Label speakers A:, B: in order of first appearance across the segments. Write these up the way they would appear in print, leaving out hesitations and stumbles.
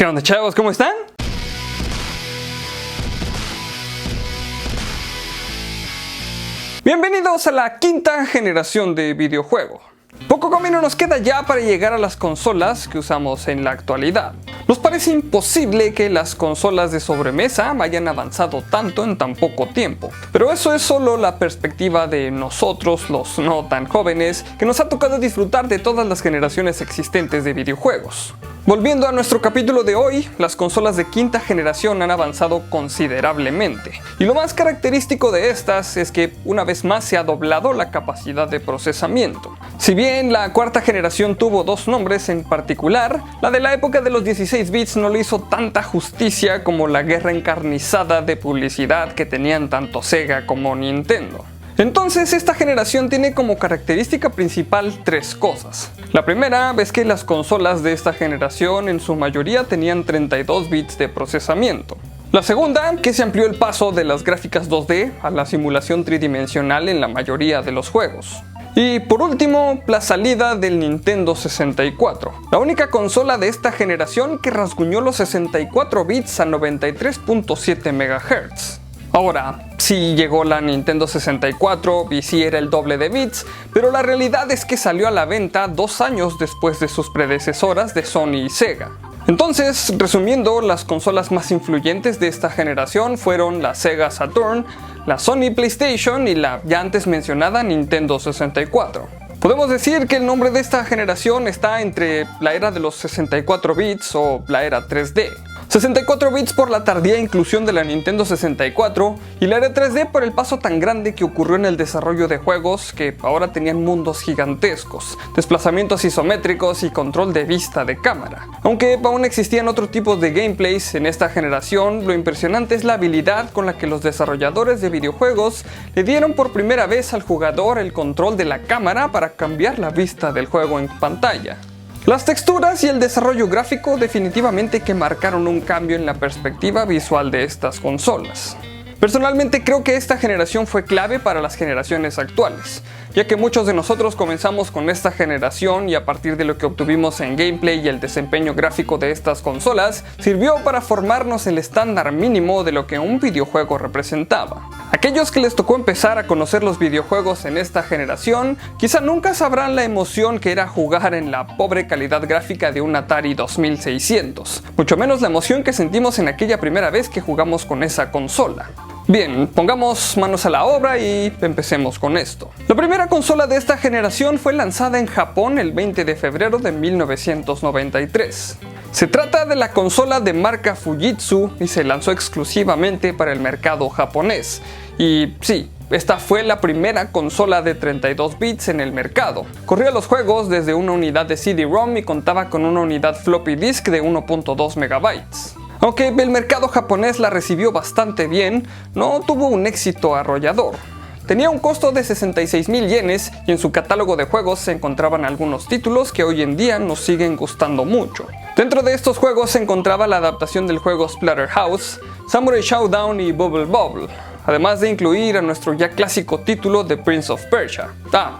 A: ¿Qué onda, chavos? ¿Cómo están? Bienvenidos a la quinta generación de videojuego. Poco camino nos queda ya para llegar a las consolas que usamos en la actualidad. Nos parece imposible que las consolas de sobremesa hayan avanzado tanto en tan poco tiempo, pero eso es solo la perspectiva de nosotros, los no tan jóvenes, que nos ha tocado disfrutar de todas las generaciones existentes de videojuegos. Volviendo a nuestro capítulo de hoy, las consolas de quinta generación han avanzado considerablemente, y lo más característico de estas es que una vez más se ha doblado la capacidad de procesamiento. Si bien la cuarta generación tuvo dos nombres en particular, la de la época de los 16 bits no le hizo tanta justicia como la guerra encarnizada de publicidad que tenían tanto Sega como Nintendo. Entonces esta generación tiene como característica principal tres cosas. La primera es que las consolas de esta generación en su mayoría tenían 32 bits de procesamiento. La segunda, que se amplió el paso de las gráficas 2D a la simulación tridimensional en la mayoría de los juegos. Y por último, la salida del Nintendo 64, la única consola de esta generación que rasguñó los 64 bits a 93.7 MHz. Ahora, sí llegó la Nintendo 64 y sí era el doble de bits, pero la realidad es que salió a la venta 2 años después de sus predecesoras de Sony y Sega. Entonces, resumiendo, las consolas más influyentes de esta generación fueron la Sega Saturn, la Sony PlayStation y la ya antes mencionada Nintendo 64. Podemos decir que el nombre de esta generación está entre la era de los 64 bits o la era 3D. 64 bits por la tardía inclusión de la Nintendo 64 y la era 3D por el paso tan grande que ocurrió en el desarrollo de juegos que ahora tenían mundos gigantescos, desplazamientos isométricos y control de vista de cámara. Aunque aún existían otros tipos de gameplays en esta generación, lo impresionante es la habilidad con la que los desarrolladores de videojuegos le dieron por primera vez al jugador el control de la cámara para cambiar la vista del juego en pantalla. Las texturas y el desarrollo gráfico definitivamente que marcaron un cambio en la perspectiva visual de estas consolas. Personalmente creo que esta generación fue clave para las generaciones actuales, ya que muchos de nosotros comenzamos con esta generación y a partir de lo que obtuvimos en gameplay y el desempeño gráfico de estas consolas, sirvió para formarnos el estándar mínimo de lo que un videojuego representaba. Aquellos que les tocó empezar a conocer los videojuegos en esta generación, quizá nunca sabrán la emoción que era jugar en la pobre calidad gráfica de un Atari 2600, mucho menos la emoción que sentimos en aquella primera vez que jugamos con esa consola. Bien, pongamos manos a la obra y empecemos con esto. La primera consola de esta generación fue lanzada en Japón el 20 de febrero de 1993. Se trata de la consola de marca Fujitsu y se lanzó exclusivamente para el mercado japonés. Y sí, esta fue la primera consola de 32 bits en el mercado. Corría los juegos desde una unidad de CD-ROM y contaba con una unidad floppy disk de 1.2 megabytes. Aunque el mercado japonés la recibió bastante bien, no tuvo un éxito arrollador. Tenía un costo de 66,000 yenes y en su catálogo de juegos se encontraban algunos títulos que hoy en día nos siguen gustando mucho. Dentro de estos juegos se encontraba la adaptación del juego Splatterhouse, Samurai Showdown y Bubble Bobble, además de incluir a nuestro ya clásico título de Prince of Persia.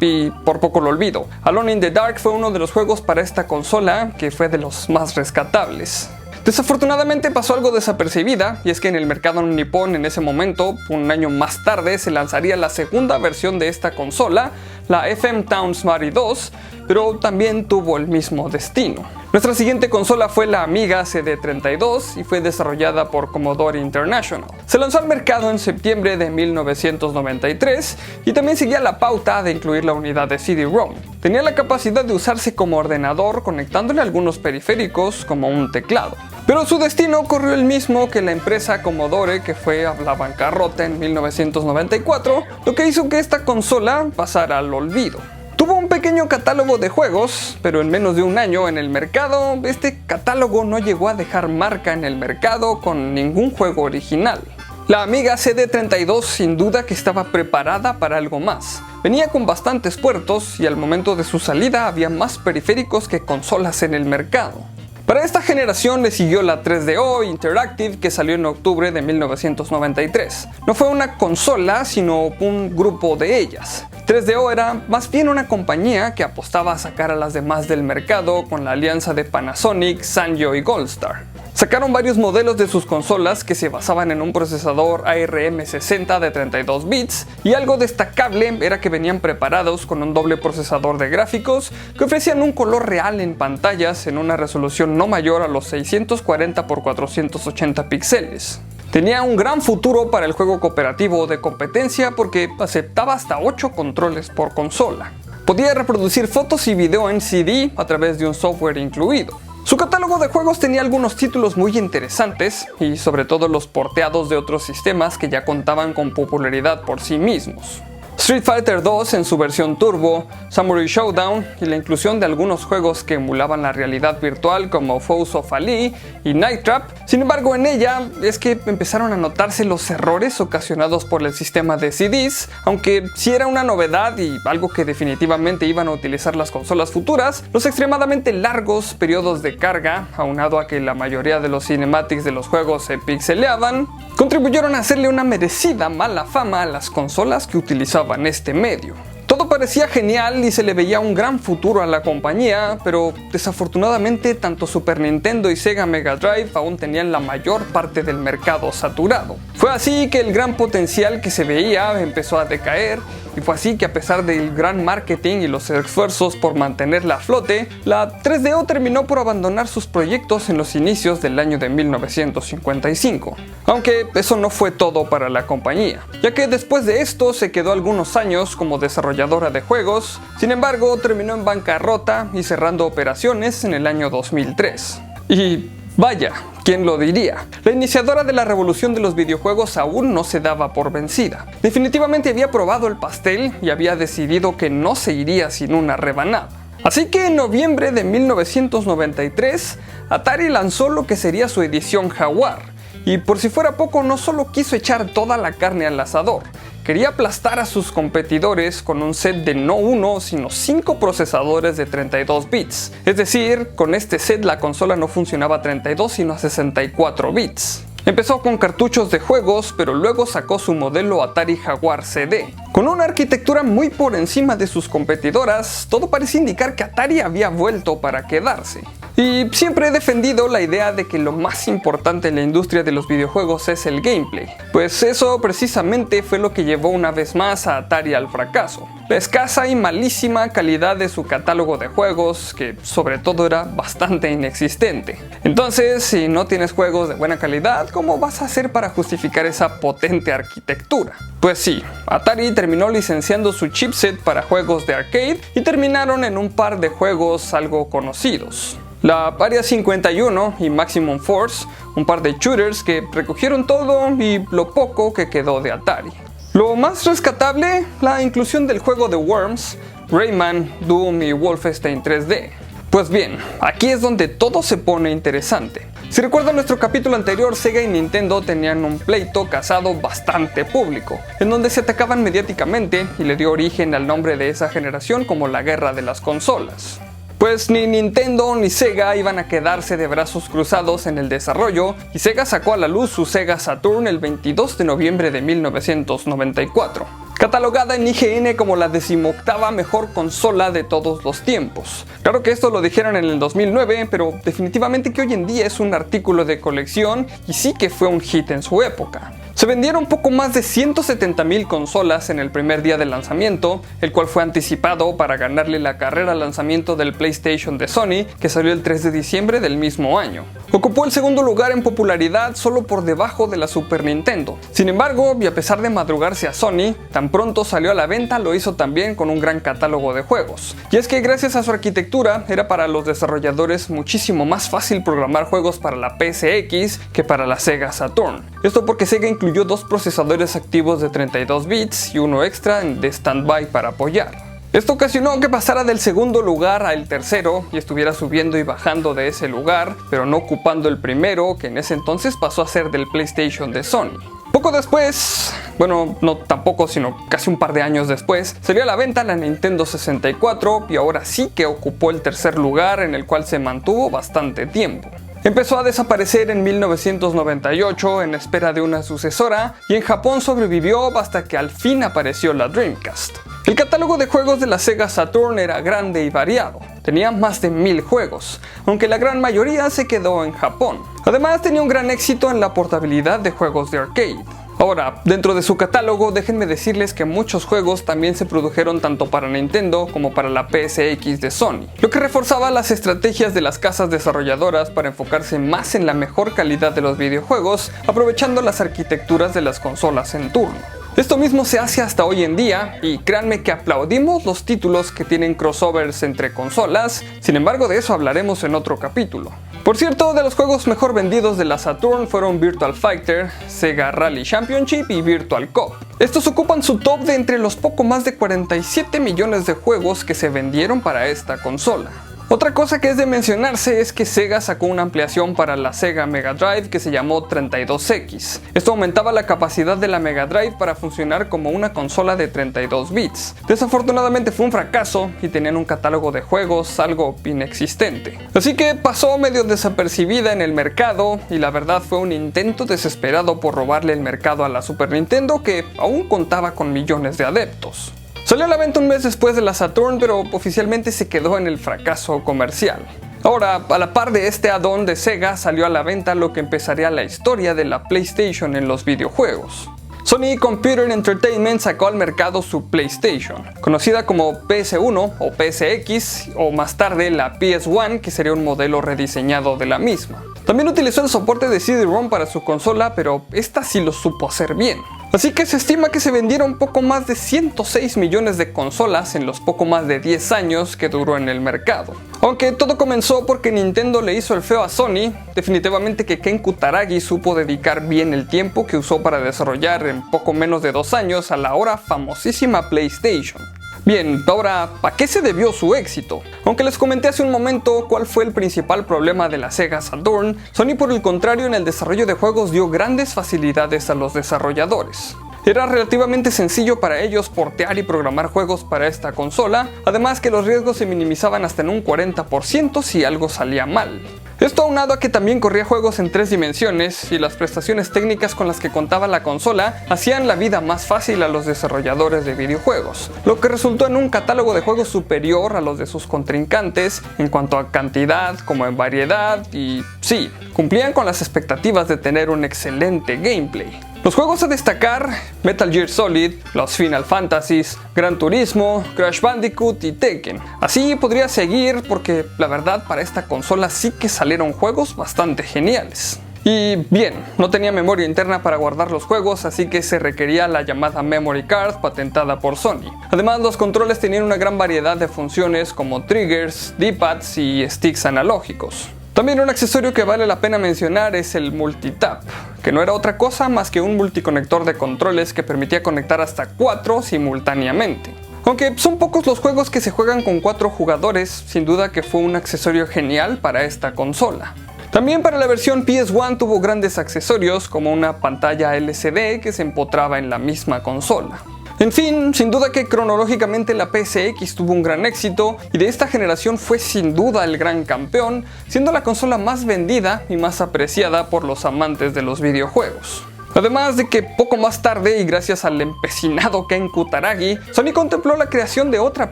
A: Y por poco lo olvido, Alone in the Dark fue uno de los juegos para esta consola que fue de los más rescatables. Desafortunadamente pasó algo desapercibida, y es que en el mercado nipón en ese momento, un año más tarde, se lanzaría la segunda versión de esta consola, la FM Town Smarty 2, pero también tuvo el mismo destino. Nuestra siguiente consola fue la Amiga CD32 y fue desarrollada por Commodore International. Se lanzó al mercado en septiembre de 1993 y también seguía la pauta de incluir la unidad de CD-ROM. Tenía la capacidad de usarse como ordenador conectándole algunos periféricos como un teclado. Pero su destino corrió el mismo que la empresa Commodore, que fue a la bancarrota en 1994, lo que hizo que esta consola pasara al olvido. Tuvo un pequeño catálogo de juegos, pero en menos de un año en el mercado, este catálogo no llegó a dejar marca en el mercado con ningún juego original. La Amiga CD32 sin duda que estaba preparada para algo más. Venía con bastantes puertos y al momento de su salida había más periféricos que consolas en el mercado. Para esta generación le siguió la 3DO Interactive, que salió en octubre de 1993. No fue una consola, sino un grupo de ellas. 3DO era más bien una compañía que apostaba a sacar a las demás del mercado con la alianza de Panasonic, Sanyo y Goldstar. Sacaron varios modelos de sus consolas que se basaban en un procesador ARM60 de 32 bits y algo destacable era que venían preparados con un doble procesador de gráficos que ofrecían un color real en pantallas en una resolución no mayor a los 640 x 480 píxeles. Tenía un gran futuro para el juego cooperativo de competencia porque aceptaba hasta 8 controles por consola. Podía reproducir fotos y video en CD a través de un software incluido. Su catálogo de juegos tenía algunos títulos muy interesantes y sobre todo los porteados de otros sistemas que ya contaban con popularidad por sí mismos. Street Fighter 2 en su versión Turbo, Samurai Showdown y la inclusión de algunos juegos que emulaban la realidad virtual como Foes of Ali y Night Trap. Sin embargo, en ella es que empezaron a notarse los errores ocasionados por el sistema de CDs, aunque sí era una novedad y algo que definitivamente iban a utilizar las consolas futuras. Los extremadamente largos periodos de carga, aunado a que la mayoría de los cinematics de los juegos se pixeleaban, contribuyeron a hacerle una merecida mala fama a las consolas que utilizaban este medio. Todo parecía genial y se le veía un gran futuro a la compañía, pero desafortunadamente tanto Super Nintendo y Sega Mega Drive aún tenían la mayor parte del mercado saturado. Fue así que el gran potencial que se veía empezó a decaer, y fue así que a pesar del gran marketing y los esfuerzos por mantenerla a flote, la 3DO terminó por abandonar sus proyectos en los inicios del año de 1955. Aunque eso no fue todo para la compañía, ya que después de esto se quedó algunos años como desarrolladora de juegos. Sin embargo, terminó en bancarrota y cerrando operaciones en el año 2003. Y vaya, ¿quién lo diría? La iniciadora de la revolución de los videojuegos aún no se daba por vencida. Definitivamente había probado el pastel y había decidido que no se iría sin una rebanada. Así que en noviembre de 1993, Atari lanzó lo que sería su edición Jaguar. Y por si fuera poco, no solo quiso echar toda la carne al asador, quería aplastar a sus competidores con un set de no 1, sino 5 procesadores de 32 bits. Es decir, con este set la consola no funcionaba a 32 sino a 64 bits. Empezó con cartuchos de juegos, pero luego sacó su modelo Atari Jaguar CD. Con una arquitectura muy por encima de sus competidoras, todo parecía indicar que Atari había vuelto para quedarse. Y siempre he defendido la idea de que lo más importante en la industria de los videojuegos es el gameplay, pues eso precisamente fue lo que llevó una vez más a Atari al fracaso. La escasa y malísima calidad de su catálogo de juegos, que sobre todo era bastante inexistente. Entonces, si no tienes juegos de buena calidad, ¿cómo vas a hacer para justificar esa potente arquitectura? Pues sí, Atari terminó licenciando su chipset para juegos de arcade y terminaron en un par de juegos algo conocidos. La Area 51 y Maximum Force, un par de shooters que recogieron todo y lo poco que quedó de Atari. Lo más rescatable, la inclusión del juego de Worms, Rayman, Doom y Wolfenstein 3D. Pues bien, aquí es donde todo se pone interesante. Si recuerdan nuestro capítulo anterior, Sega y Nintendo tenían un pleito casado bastante público, en donde se atacaban mediáticamente y le dio origen al nombre de esa generación como la Guerra de las Consolas. Pues ni Nintendo ni Sega iban a quedarse de brazos cruzados en el desarrollo, y Sega sacó a la luz su Sega Saturn el 22 de noviembre de 1994, catalogada en IGN como la 18ª mejor consola de todos los tiempos. Claro que esto lo dijeron en el 2009, pero definitivamente que hoy en día es un artículo de colección y sí que fue un hit en su época. Se vendieron poco más de 170,000 consolas en el primer día de lanzamiento, el cual fue anticipado para ganarle la carrera al lanzamiento del PlayStation de Sony, que salió el 3 de diciembre del mismo año. Ocupó el segundo lugar en popularidad solo por debajo de la Super Nintendo. Sin embargo, y a pesar de madrugarse a Sony, tan pronto salió a la venta lo hizo también con un gran catálogo de juegos. Y es que gracias a su arquitectura era para los desarrolladores muchísimo más fácil programar juegos para la PSX que para la Sega Saturn. Esto porque Sega incluyó 2 procesadores activos de 32 bits y uno extra de standby para apoyar. Esto ocasionó que pasara del segundo lugar al tercero y estuviera subiendo y bajando de ese lugar, pero no ocupando el primero, que en ese entonces pasó a ser del PlayStation de Sony. Poco después, bueno, no tampoco, sino casi un par de años después, salió a la venta la Nintendo 64 y ahora sí que ocupó el tercer lugar, en el cual se mantuvo bastante tiempo. Empezó a desaparecer en 1998 en espera de una sucesora, y en Japón sobrevivió hasta que al fin apareció la Dreamcast. El catálogo de juegos de la Sega Saturn era grande y variado. Tenía más de 1000 juegos, aunque la gran mayoría se quedó en Japón. Además tenía un gran éxito en la portabilidad de juegos de arcade. Ahora, dentro de su catálogo, déjenme decirles que muchos juegos también se produjeron tanto para Nintendo como para la PSX de Sony, lo que reforzaba las estrategias de las casas desarrolladoras para enfocarse más en la mejor calidad de los videojuegos, aprovechando las arquitecturas de las consolas en turno. Esto mismo se hace hasta hoy en día, y créanme que aplaudimos los títulos que tienen crossovers entre consolas, sin embargo de eso hablaremos en otro capítulo. Por cierto, de los juegos mejor vendidos de la Saturn fueron Virtua Fighter, Sega Rally Championship y Virtual Cop. Estos ocupan su top de entre los poco más de 47 millones de juegos que se vendieron para esta consola. Otra cosa que es de mencionarse es que Sega sacó una ampliación para la Sega Mega Drive que se llamó 32X. Esto aumentaba la capacidad de la Mega Drive para funcionar como una consola de 32 bits. Desafortunadamente fue un fracaso y tenían un catálogo de juegos algo inexistente. Así que pasó medio desapercibida en el mercado y la verdad fue un intento desesperado por robarle el mercado a la Super Nintendo, que aún contaba con millones de adeptos. Salió a la venta un mes después de la Saturn, pero oficialmente se quedó en el fracaso comercial. Ahora, a la par de este add-on de Sega, salió a la venta lo que empezaría la historia de la PlayStation en los videojuegos. Sony Computer Entertainment sacó al mercado su PlayStation, conocida como PS1 o PSX, o más tarde la PS1, que sería un modelo rediseñado de la misma. También utilizó el soporte de CD-ROM para su consola, pero esta sí lo supo hacer bien. Así que se estima que se vendieron poco más de 106 millones de consolas en los poco más de 10 años que duró en el mercado. Aunque todo comenzó porque Nintendo le hizo el feo a Sony, definitivamente que Ken Kutaragi supo dedicar bien el tiempo que usó para desarrollar en poco menos de 2 años a la ahora famosísima PlayStation. Bien, ahora, ¿a qué se debió su éxito? Aunque les comenté hace un momento cuál fue el principal problema de la Sega Saturn, Sony por el contrario en el desarrollo de juegos dio grandes facilidades a los desarrolladores. Era relativamente sencillo para ellos portear y programar juegos para esta consola, además que los riesgos se minimizaban hasta en un 40% si algo salía mal. Esto aunado a que también corría juegos en 3 dimensiones y las prestaciones técnicas con las que contaba la consola hacían la vida más fácil a los desarrolladores de videojuegos, lo que resultó en un catálogo de juegos superior a los de sus contrincantes en cuanto a cantidad como en variedad, y sí, cumplían con las expectativas de tener un excelente gameplay. Los juegos a destacar: Metal Gear Solid, los Final Fantasies, Gran Turismo, Crash Bandicoot y Tekken. Así podría seguir porque la verdad para esta consola sí que salieron juegos bastante geniales. Y bien, no tenía memoria interna para guardar los juegos, así que se requería la llamada Memory Card patentada por Sony. Además, los controles tenían una gran variedad de funciones como triggers, D-pads y sticks analógicos. También un accesorio que vale la pena mencionar es el Multitap, que no era otra cosa más que un multiconector de controles que permitía conectar hasta 4 simultáneamente. Aunque son pocos los juegos que se juegan con 4 jugadores, sin duda que fue un accesorio genial para esta consola. También para la versión PS1 tuvo grandes accesorios como una pantalla LCD que se empotraba en la misma consola. En fin, sin duda que cronológicamente la PSX tuvo un gran éxito y de esta generación fue sin duda el gran campeón, siendo la consola más vendida y más apreciada por los amantes de los videojuegos. Además de que poco más tarde y gracias al empecinado Ken Kutaragi, Sony contempló la creación de otra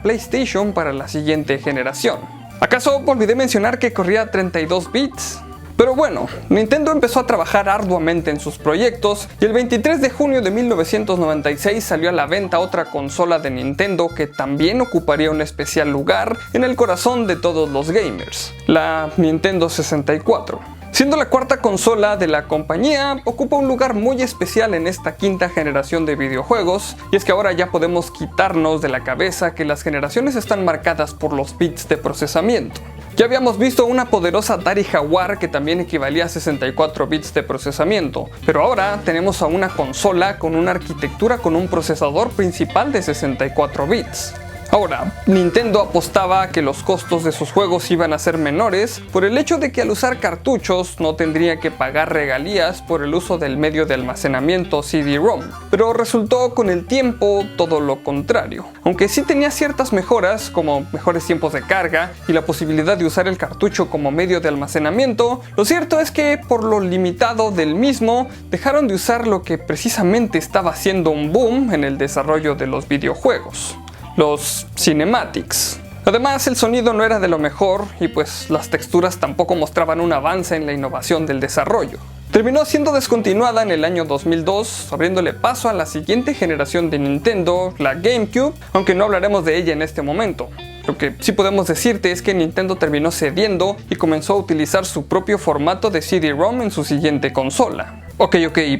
A: PlayStation para la siguiente generación. ¿Acaso olvidé mencionar que corría a 32 bits? Pero bueno, Nintendo empezó a trabajar arduamente en sus proyectos y el 23 de junio de 1996 salió a la venta otra consola de Nintendo que también ocuparía un especial lugar en el corazón de todos los gamers, la Nintendo 64. Siendo la cuarta consola de la compañía, ocupa un lugar muy especial en esta quinta generación de videojuegos, y es que ahora ya podemos quitarnos de la cabeza que las generaciones están marcadas por los bits de procesamiento. Ya habíamos visto una poderosa Atari Jaguar que también equivalía a 64 bits de procesamiento, pero ahora tenemos a una consola con una arquitectura con un procesador principal de 64 bits. Ahora, Nintendo apostaba a que los costos de sus juegos iban a ser menores por el hecho de que al usar cartuchos no tendría que pagar regalías por el uso del medio de almacenamiento CD-ROM, pero resultó con el tiempo todo lo contrario. Aunque sí tenía ciertas mejoras como mejores tiempos de carga y la posibilidad de usar el cartucho como medio de almacenamiento, lo cierto es que por lo limitado del mismo dejaron de usar lo que precisamente estaba haciendo un boom en el desarrollo de los videojuegos: los cinematics. Además, el sonido no era de lo mejor y pues las texturas tampoco mostraban un avance en la innovación del desarrollo. Terminó siendo descontinuada en el año 2002, abriéndole paso a la siguiente generación de Nintendo, la GameCube, aunque no hablaremos de ella en este momento. Lo que sí podemos decirte es que Nintendo terminó cediendo y comenzó a utilizar su propio formato de CD-ROM en su siguiente consola. Ok,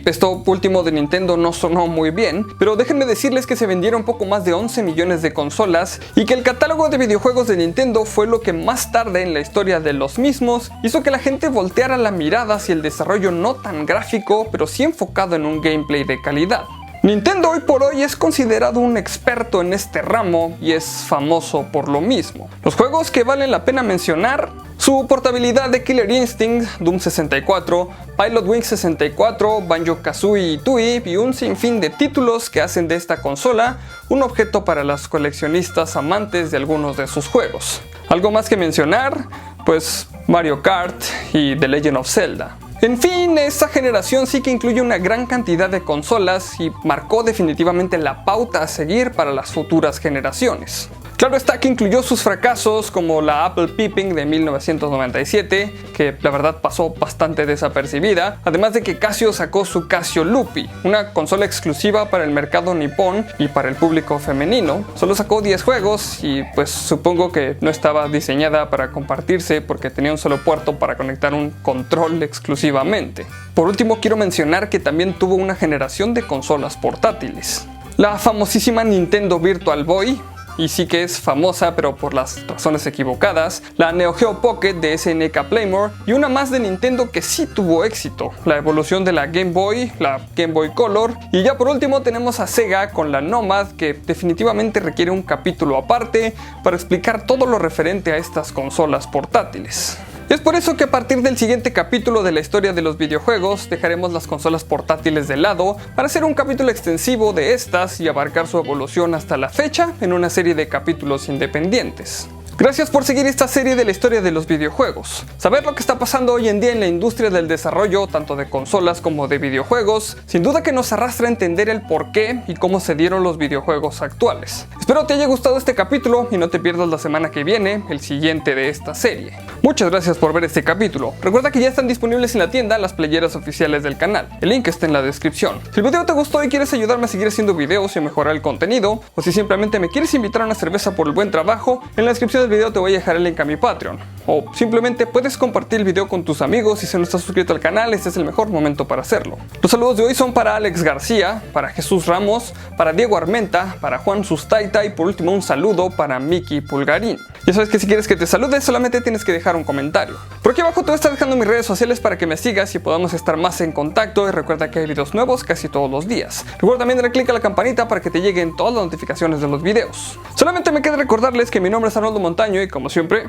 A: esto último de Nintendo no sonó muy bien, pero déjenme decirles que se vendieron poco más de 11 millones de consolas y que el catálogo de videojuegos de Nintendo fue lo que más tarde en la historia de los mismos hizo que la gente volteara la mirada hacia el desarrollo no tan gráfico, pero sí enfocado en un gameplay de calidad. Nintendo hoy por hoy es considerado un experto en este ramo y es famoso por lo mismo. Los juegos que valen la pena mencionar: su portabilidad de Killer Instinct, Doom 64, Pilotwings 64, Banjo-Kazooie y Tooie y un sinfín de títulos que hacen de esta consola un objeto para los coleccionistas amantes de algunos de sus juegos. ¿Algo más que mencionar? Pues Mario Kart y The Legend of Zelda. En fin, esta generación sí que incluye una gran cantidad de consolas y marcó definitivamente la pauta a seguir para las futuras generaciones. Claro está que incluyó sus fracasos como la Apple Pippin de 1997, que la verdad pasó bastante desapercibida, además de que Casio sacó su Casio Loopy, una consola exclusiva para el mercado nipón y para el público femenino. Solo sacó 10 juegos y pues supongo que no estaba diseñada para compartirse porque tenía un solo puerto para conectar un control exclusivamente. Por último, quiero mencionar que también tuvo una generación de consolas portátiles. La famosísima Nintendo Virtual Boy, y sí que es famosa pero por las razones equivocadas, la Neo Geo Pocket de SNK Playmore y una más de Nintendo que sí tuvo éxito, la evolución de la Game Boy, la Game Boy Color, y ya por último tenemos a Sega con la Nomad, que definitivamente requiere un capítulo aparte para explicar todo lo referente a estas consolas portátiles. Es por eso que a partir del siguiente capítulo de la historia de los videojuegos dejaremos las consolas portátiles de lado para hacer un capítulo extensivo de estas y abarcar su evolución hasta la fecha en una serie de capítulos independientes. Gracias por seguir esta serie de la historia de los videojuegos. Saber lo que está pasando hoy en día en la industria del desarrollo, tanto de consolas como de videojuegos, sin duda que nos arrastra a entender el por qué y cómo se dieron los videojuegos actuales. Espero te haya gustado este capítulo y no te pierdas la semana que viene, el siguiente de esta serie. Muchas gracias por ver este capítulo. Recuerda que ya están disponibles en la tienda las playeras oficiales del canal. El link está en la descripción. Si el video te gustó y quieres ayudarme a seguir haciendo videos y mejorar el contenido, o si simplemente me quieres invitar a una cerveza por el buen trabajo, en la descripción del video te voy a dejar el link a mi Patreon. O simplemente puedes compartir el video con tus amigos y si no estás suscrito al canal, este es el mejor momento para hacerlo. Los saludos de hoy son para Alex García, para Jesús Ramos, para Diego Armenta, para Juan Sustaita y por último un saludo para Miki Pulgarín. Ya sabes que si quieres que te salude solamente tienes que dejar un comentario. Por aquí abajo te voy a estar dejando mis redes sociales para que me sigas y podamos estar más en contacto, y recuerda que hay videos nuevos casi todos los días. Recuerda también darle click a la campanita para que te lleguen todas las notificaciones de los videos. Solamente me queda recordarles que mi nombre es Arnoldo Montaño y como siempre,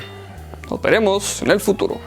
A: nos veremos en el futuro.